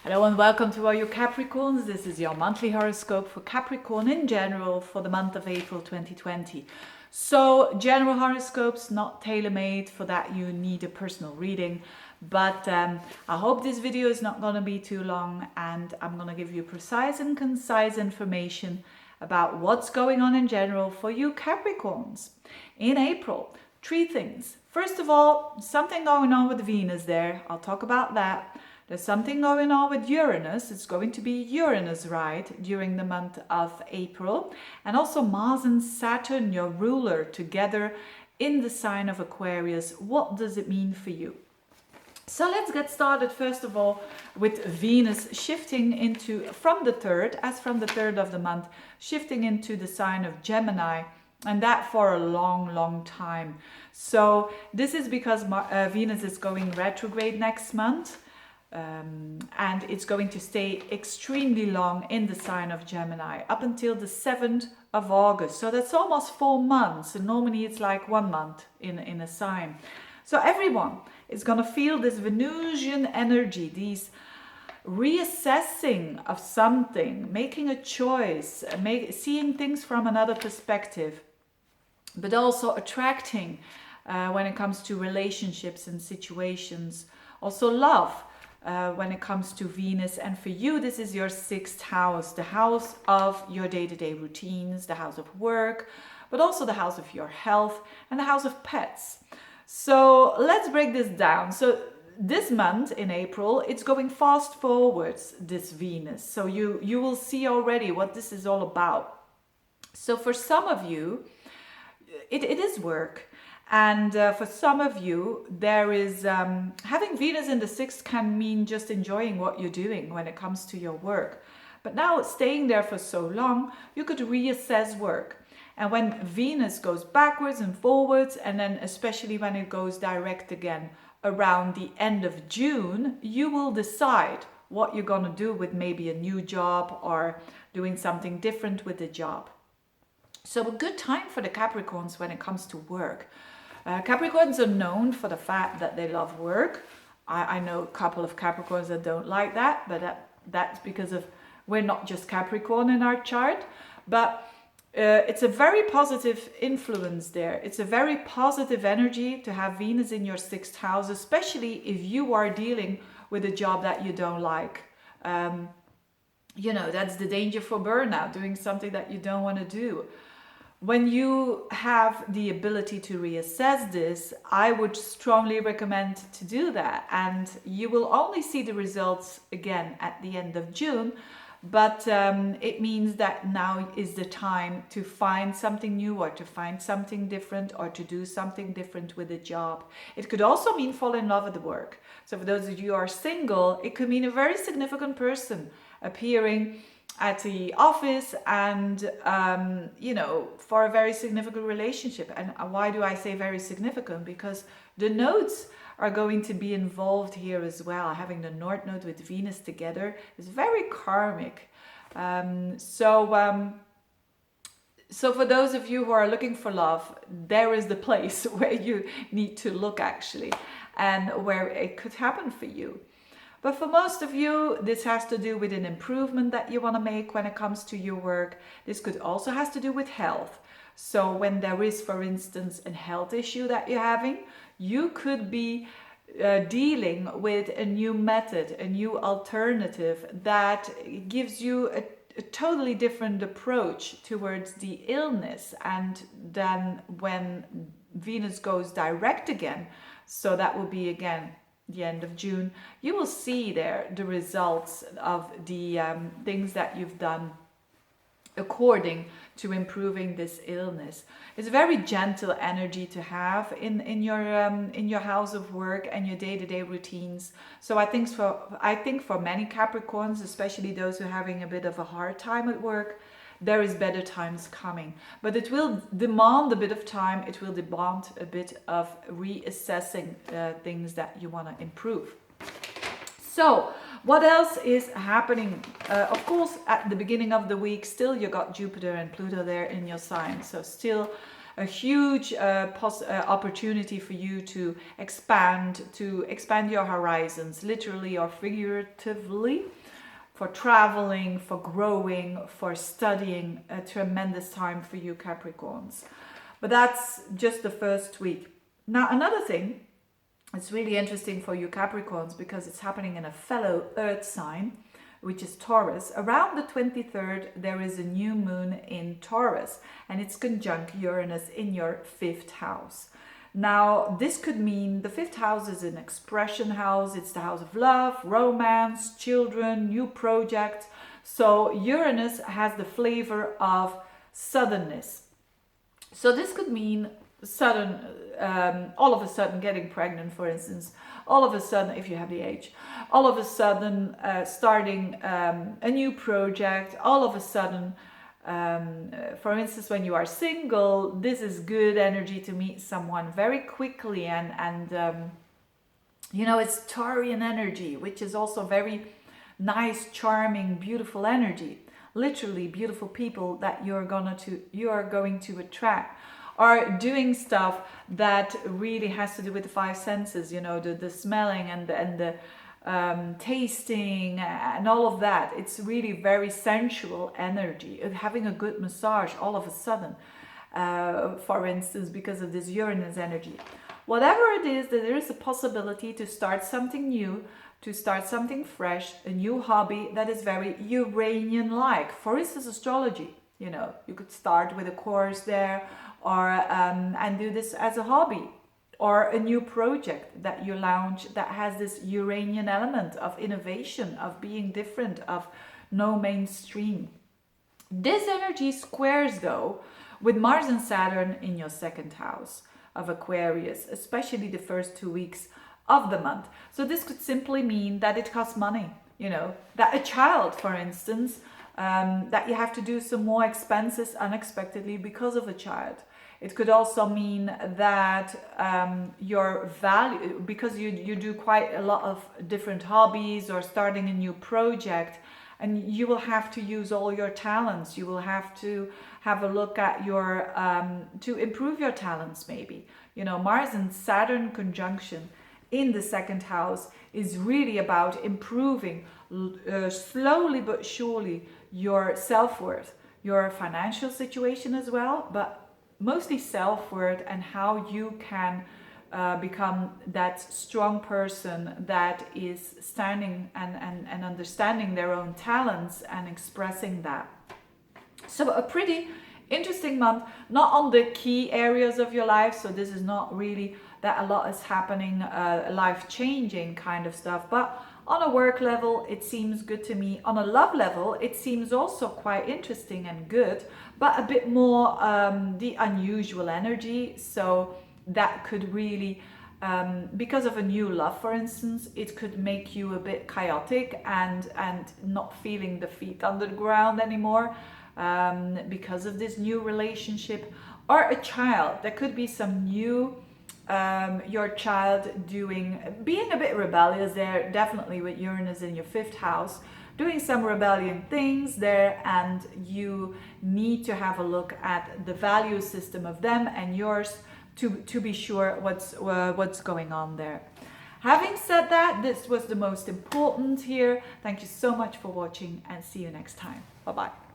Hello and welcome to all you Capricorns. This is your monthly horoscope for Capricorn in general for the month of April 2020. So general horoscopes, not tailor-made. For that you need a personal reading. But I hope this video is not going to be too long, and I'm going to give you precise and concise information about what's going on in general for you Capricorns in April. Three things. First of all, something going on with Venus there. I'll talk about that. There's something going on with Uranus. It's going to be Uranus ride during the month of April. And also Mars and Saturn, your ruler, together in the sign of Aquarius. What does it mean for you? So let's get started first of all with Venus shifting into, from the 3rd of the month, shifting into the sign of Gemini. And that for a long time. So this is because Venus is going retrograde next month. And it's going to stay extremely long in the sign of Gemini up until the 7th of August. So that's almost 4 months, and normally it's like 1 month in a sign. So everyone is going to feel this Venusian energy, these reassessing of something, making a choice, seeing things from another perspective, but also attracting when it comes to relationships and situations, also love. When it comes to Venus, and for you this is your 6th house, the house of your day-to-day routines, the house of work, but also the house of your health and the house of pets. So let's break this down. So this month in April, it's going fast forwards, this Venus, so you will see already what this is all about. So for some of you it is work. And for some of you, there is having Venus in the 6th can mean just enjoying what you're doing when it comes to your work. But now staying there for so long, you could reassess work. And when Venus goes backwards and forwards, and then especially when it goes direct again around the end of June, you will decide what you're going to do with maybe a new job or doing something different with the job. So a good time for the Capricorns when it comes to work. Capricorns are known for the fact that they love work. I know a couple of Capricorns that don't like that, but that's because of we're not just Capricorn in our chart. But it's a very positive influence there. It's a very positive energy to have Venus in your 6th house, especially if you are dealing with a job that you don't like. You know, that's the danger for burnout, doing something that you don't want to do. When you have the ability to reassess this, I would strongly recommend to do that. And you will only see the results again at the end of June. But it means that now is the time to find something new or to find something different or to do something different with a job. It could also mean fall in love with the work. So for those of you who are single, it could mean a very significant person appearing at the office and you know, for a very significant relationship. And why do I say very significant? Because the nodes are going to be involved here as well. Having the North Node with Venus together is very karmic. So for those of you who are looking for love, there is the place where you need to look actually, and where it could happen for you. But for most of you, this has to do with an improvement that you want to make when it comes to your work. This could also has to do with health. So when there is, for instance, a health issue that you're having, you could be dealing with a new method, a new alternative that gives you a totally different approach towards the illness. And then when Venus goes direct again, so that will be again the end of June, you will see there the results of the things that you've done according to improving this illness. It's a very gentle energy to have in your house of work and your day-to-day routines. So I think for many Capricorns, especially those who are having a bit of a hard time at work, there is better times coming. But it will demand a bit of time. It will demand a bit of reassessing things that you want to improve. So what else is happening? Of course, at the beginning of the week, still you got Jupiter and Pluto there in your sign. So still a huge opportunity for you to expand your horizons, literally or figuratively, for traveling, for growing, for studying. A tremendous time for you Capricorns. But that's just the first week. Now another thing, it's really interesting for you Capricorns because it's happening in a fellow earth sign, which is Taurus. Around the 23rd, there is a new moon in Taurus, and it's conjunct Uranus in your 5th house. Now, this could mean the 5th house is an expression house. It's the house of love, romance, children, new projects. So Uranus has the flavor of suddenness. So this could mean sudden, all of a sudden getting pregnant, for instance. All of a sudden, if you have the age, all of a sudden starting a new project, all of a sudden, for instance, when you are single, this is good energy to meet someone very quickly, and you know, it's Taurian energy, which is also very nice, charming, beautiful energy. Literally beautiful people that you are going to attract, are doing stuff that really has to do with the 5 senses, you know, the smelling and the tasting and all of that. It's really very sensual energy. Having a good massage all of a sudden, for instance, because of this Uranus energy. Whatever it is, that there is a possibility to start something new, to start something fresh, a new hobby that is very Uranian-like. For instance, astrology. You know, you could start with a course there, or and do this as a hobby, or a new project that you launch that has this Uranian element of innovation, of being different, of no mainstream. This energy squares though with Mars and Saturn in your 2nd house of Aquarius, especially the first 2 weeks of the month. So this could simply mean that it costs money, you know, that a child, for instance, that you have to do some more expenses unexpectedly because of a child. It could also mean that your value, because you do quite a lot of different hobbies or starting a new project, and you will have to use all your talents. You will have to have a look at your, to improve your talents maybe. You know, Mars and Saturn conjunction in the 2nd house is really about improving slowly but surely your self-worth, your financial situation as well, but mostly self-worth, and how you can become that strong person that is standing and understanding their own talents and expressing that. So a pretty interesting month, not on the key areas of your life, so this is not really that a lot is happening, life-changing kind of stuff, but on a work level, it seems good to me. On a love level, it seems also quite interesting and good, but a bit more the unusual energy. So that could really, because of a new love, for instance, it could make you a bit chaotic and not feeling the feet under the ground anymore because of this new relationship. Or a child, there could be some new your child being a bit rebellious there, definitely with Uranus in your 5th house, doing some rebellion things there, and you need to have a look at the value system of them and yours to be sure what's going on there. Having said that, this was the most important here. Thank you so much for watching, and see you next time. Bye bye.